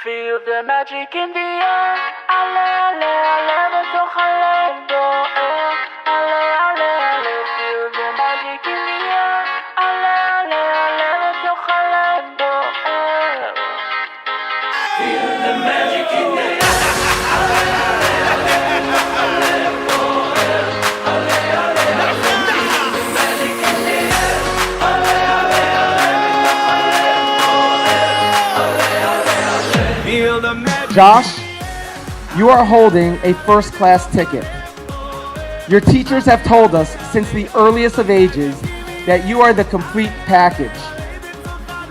Feel the magic in the air. Ale, ale, ale, בתוך הלב בוער. Ale, ale, ale, feel the magic in the air. Ale, ale, ale, בתוך הלב בוער. Feel the magic in the air. Ale, ale, ale, בתוך הלב בוער. Ale, ale, ale, feel the magic in the air. Ale, ale, ale, בתוך הלב בוער. Ale, ale, ale, feel the magic. Josh, you are holding a first-class ticket. Your teachers have told us since the earliest of ages that you are the complete package.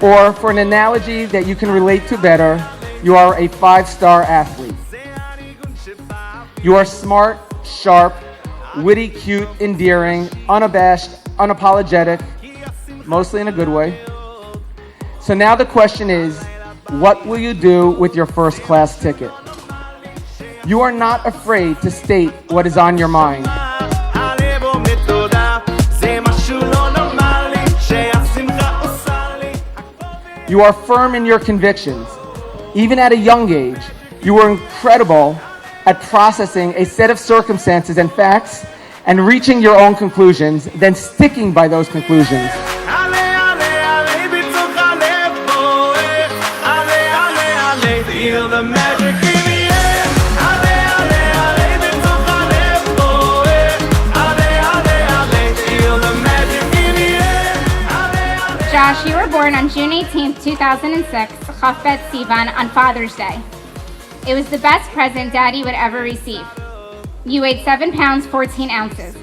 Or, for an analogy that you can relate to better, you are a 5-star athlete. You are smart, sharp, witty, cute, endearing, unabashed, unapologetic, mostly in a good way. So now the question is, what will you do with your first-class ticket? You are not afraid to state what is on your mind. You are firm in your convictions. Even at a young age, you were incredible at processing a set of circumstances and facts and reaching your own conclusions, then sticking by those conclusions. Feel the magic in the air. Ale, ale, ale, בתוך הלב בוער. Ale, ale, ale, feel the magic in the air. Ale, ale. Josh, you were born on June 18th, 2006, Chaf Bet Sivan, on Father's Day. It was the best present Daddy would ever receive. You weighed 7 pounds, 14 ounces.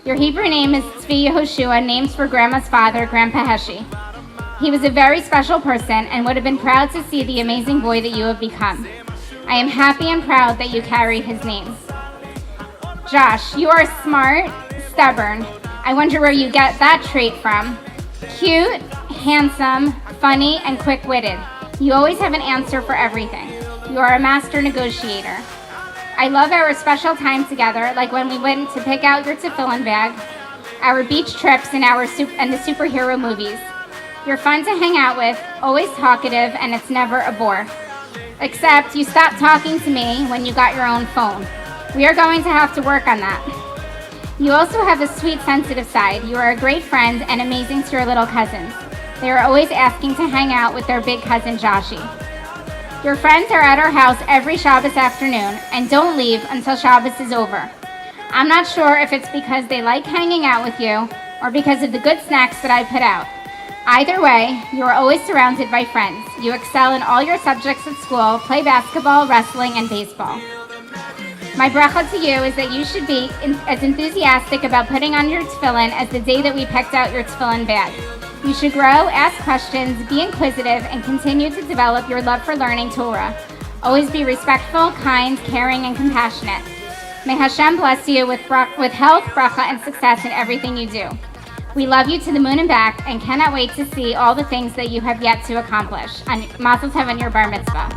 Your Hebrew name is Tzvi Yehoshua, named for Grandma's father, Grandpa Heshi. He was a very special person and would have been proud to see the amazing boy that you have become. I am happy and proud that you carry his name. Josh, you are smart, stubborn. I wonder where you get that trait from. Cute, handsome, funny, and quick-witted. You always have an answer for everything. You are a master negotiator. I love our special time together, like when we went to pick out your tefillin bag, our beach trips, and the superhero movies. You're fun to hang out with, always talkative, and it's never a bore. Except you stopped talking to me when you got your own phone. We are going to have to work on that. You also have a sweet, sensitive side. You are a great friend and amazing to your little cousins. They are always asking to hang out with their big cousin Joshi. Your friends are at our house every Shabbos afternoon and don't leave until Shabbos is over. I'm not sure if it's because they like hanging out with you or because of the good snacks that I put out. Either way, you are always surrounded by friends. You excel in all your subjects at school, play basketball, wrestling, and baseball. My bracha to you is that you should be as enthusiastic about putting on your tefillin as the day that we picked out your tefillin bag. You should grow, ask questions, be inquisitive, and continue to develop your love for learning Torah. Always be respectful, kind, caring, and compassionate. May Hashem bless you with health, bracha, and success in everything you do. We love you to the moon and back and cannot wait to see all the things that you have yet to accomplish. And Mazel Tov on your bar mitzvah.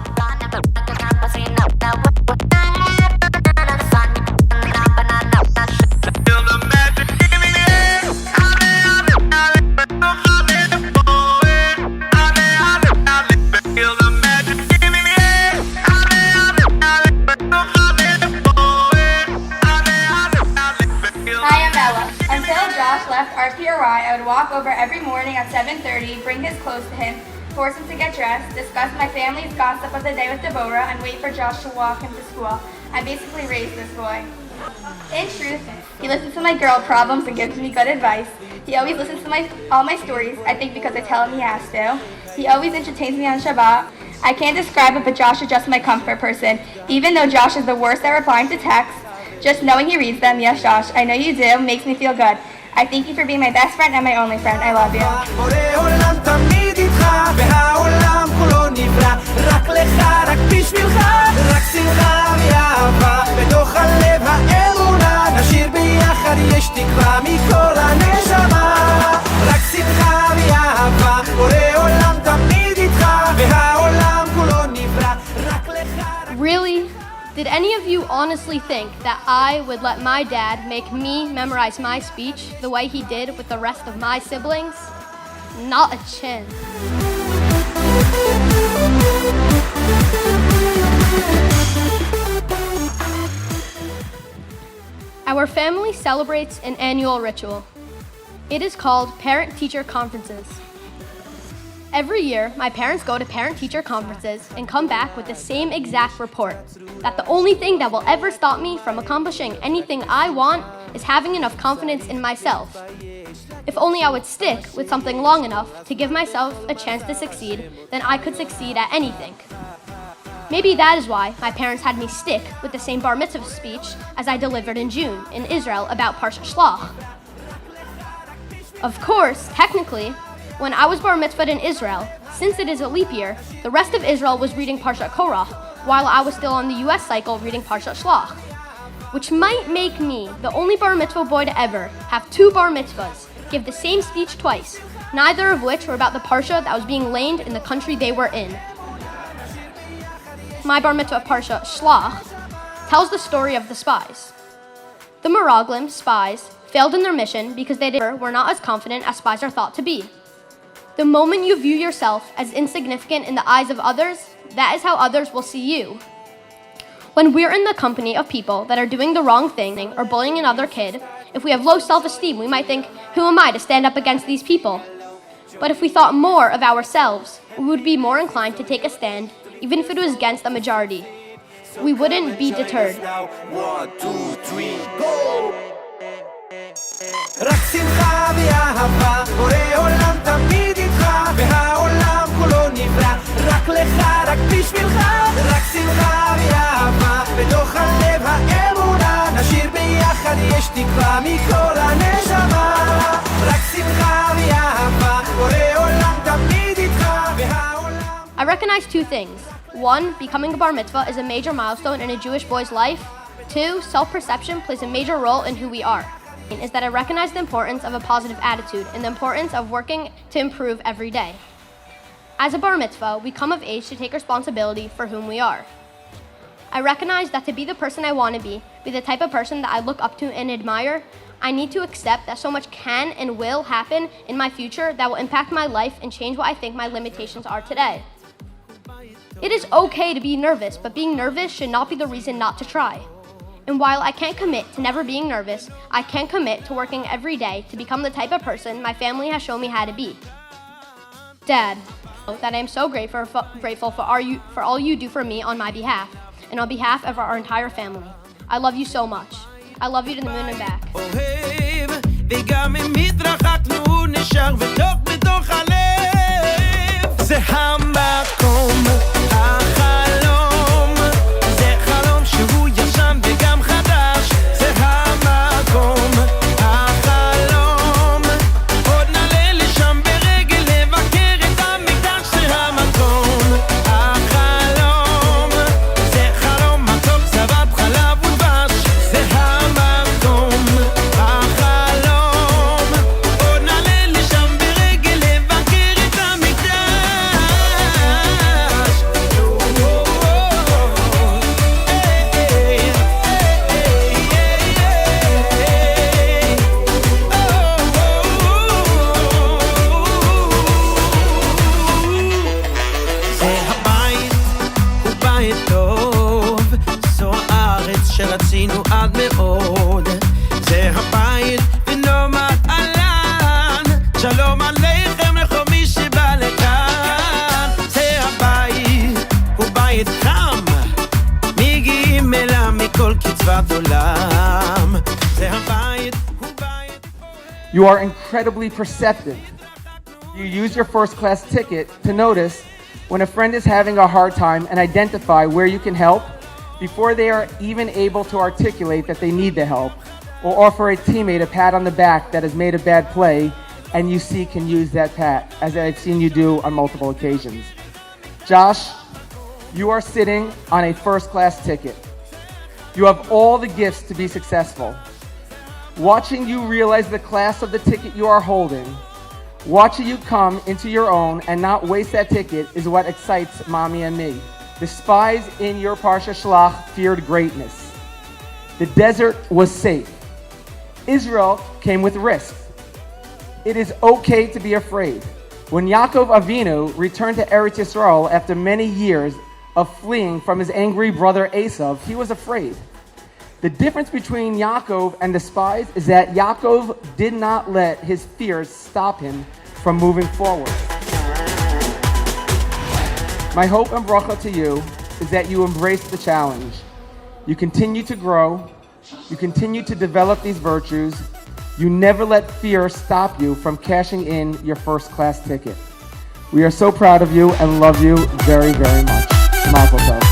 Left RPRY, I would walk over every morning at 7:30, bring his clothes to him, force him to get dressed, discuss my family's gossip of the day with Deborah, and wait for Josh to walk him to school. I basically raised this boy. In truth, he listens to my girl problems and gives me good advice. He always listens to all my stories, I think because I tell him he has to. He always entertains me on Shabbat. I can't describe it, but Josh is just my comfort person. Even though Josh is the worst at replying to texts, just knowing he reads them, yes Josh, I know you do, makes me feel good. I thank you for being my best friend and my only friend. I love you. Really? Did any of you honestly think that I would let my dad make me memorize my speech the way he did with the rest of my siblings? Not a chance. Our family celebrates an annual ritual. It is called parent-teacher conferences. Every year, my parents go to parent-teacher conferences and come back with the same exact report, that the only thing that will ever stop me from accomplishing anything I want is having enough confidence in myself. If only I would stick with something long enough to give myself a chance to succeed, then I could succeed at anything. Maybe that is why my parents had me stick with the same bar mitzvah speech as I delivered in June in Israel about Parshat Shlach. Of course, technically, when I was bar mitzvahed in Israel, since it is a leap year, the rest of Israel was reading Parshat Korach, while I was still on the US cycle reading Parshat Shlach, which might make me the only bar mitzvah boy to ever have two bar mitzvahs, give the same speech twice, neither of which were about the parsha that was being lamed in the country they were in. My bar mitzvah parsha, Shlach, tells the story of the spies. The Meraglim, spies, failed in their mission because they were not as confident as spies are thought to be. The moment you view yourself as insignificant in the eyes of others, that is how others will see you. When we're in the company of people that are doing the wrong thing or bullying another kid, if we have low self-esteem, we might think, who am I to stand up against these people? But if we thought more of ourselves, we would be more inclined to take a stand, even if it was against the majority. We wouldn't be deterred. One, two, three, go! רק שמחה ואהבה, בורא עולם תמיד איתך, והעולם כולו נברא, רק לך, רק בשבילך. רק שמחה ואהבה, בתוך הלב האמונה, נשאיר ביחד יש תקווה מכל הנשמה. רק שמחה ואהבה, בורא עולם תמיד איתך, והעולם. I recognize two things. One, becoming a bar mitzvah is a major milestone in a Jewish boy's life. Two, self-perception plays a major role in who we are. Is that I recognize the importance of a positive attitude and the importance of working to improve every day. As a bar mitzvah, we come of age to take responsibility for whom we are. I recognize that to be the person I want to be the type of person that I look up to and admire, I need to accept that so much can and will happen in my future that will impact my life and change what I think my limitations are today. It is okay to be nervous, but being nervous should not be the reason not to try. And while I can't commit to never being nervous, I can commit to working every day to become the type of person my family has shown me how to be. Dad, that I am so grateful for all you do for me on my behalf, and on behalf of our entire family. I love you so much. I love you to the moon and back. וגם אם התרחקנו נשאר בתוך הלב זה המקום החלום זה חלום שהוא ישן וגם חדש זה המקום החלום עוד נעלה לשם ברגל לבקר את המקדש זה המקום החלום זה חלום מתוק זבת חלב ודבש זה המקום החלום עוד נעלה לשם ברגל לבקר את המקדש זה הבית, הוא בית טוב זו הארץ שרצינו עד מאוד זה הבית ונאמר אהלן שלום עליכם לכל מי שבא לכאן זה הבית, הוא בית חם מגיעים אליו מכל קצוות עולם זה הבית, הוא בית You are incredibly perceptive. You use your first class ticket to notice when a friend is having a hard time and identify where you can help before they are even able to articulate that they need the help, or offer a teammate a pat on the back that has made a bad play and you see can use that pat, as I've seen you do on multiple occasions. Josh, you are sitting on a first class ticket. You have all the gifts to be successful. Watching you realize the class of the ticket you are holding, watching you come into your own and not waste that ticket is what excites mommy and me. The spies in your Parsha Shlach feared greatness. The desert was safe. Israel came with risks. It is okay to be afraid. When Yaakov Avinu returned to Eretz Yisrael after many years of fleeing from his angry brother Esav, he was afraid. The difference between Yaakov and the spies is that Yaakov did not let his fears stop him from moving forward. My hope and bracha to you is that you embrace the challenge. You continue to grow. You continue to develop these virtues. You never let fear stop you from cashing in your first-class ticket. We are so proud of you and love you very, very much. Mazel tov.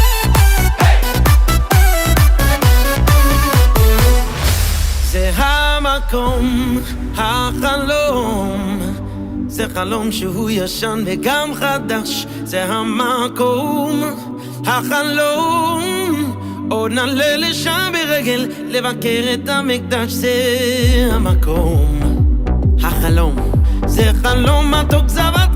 זה המקום, החלום, זה חלום שהוא ישן וגם חדש, זה המקום, החלום, עוד נעלה לשם ברגל, לבקר את המקדש, זה המקום, החלום, זה חלום מתוק זבת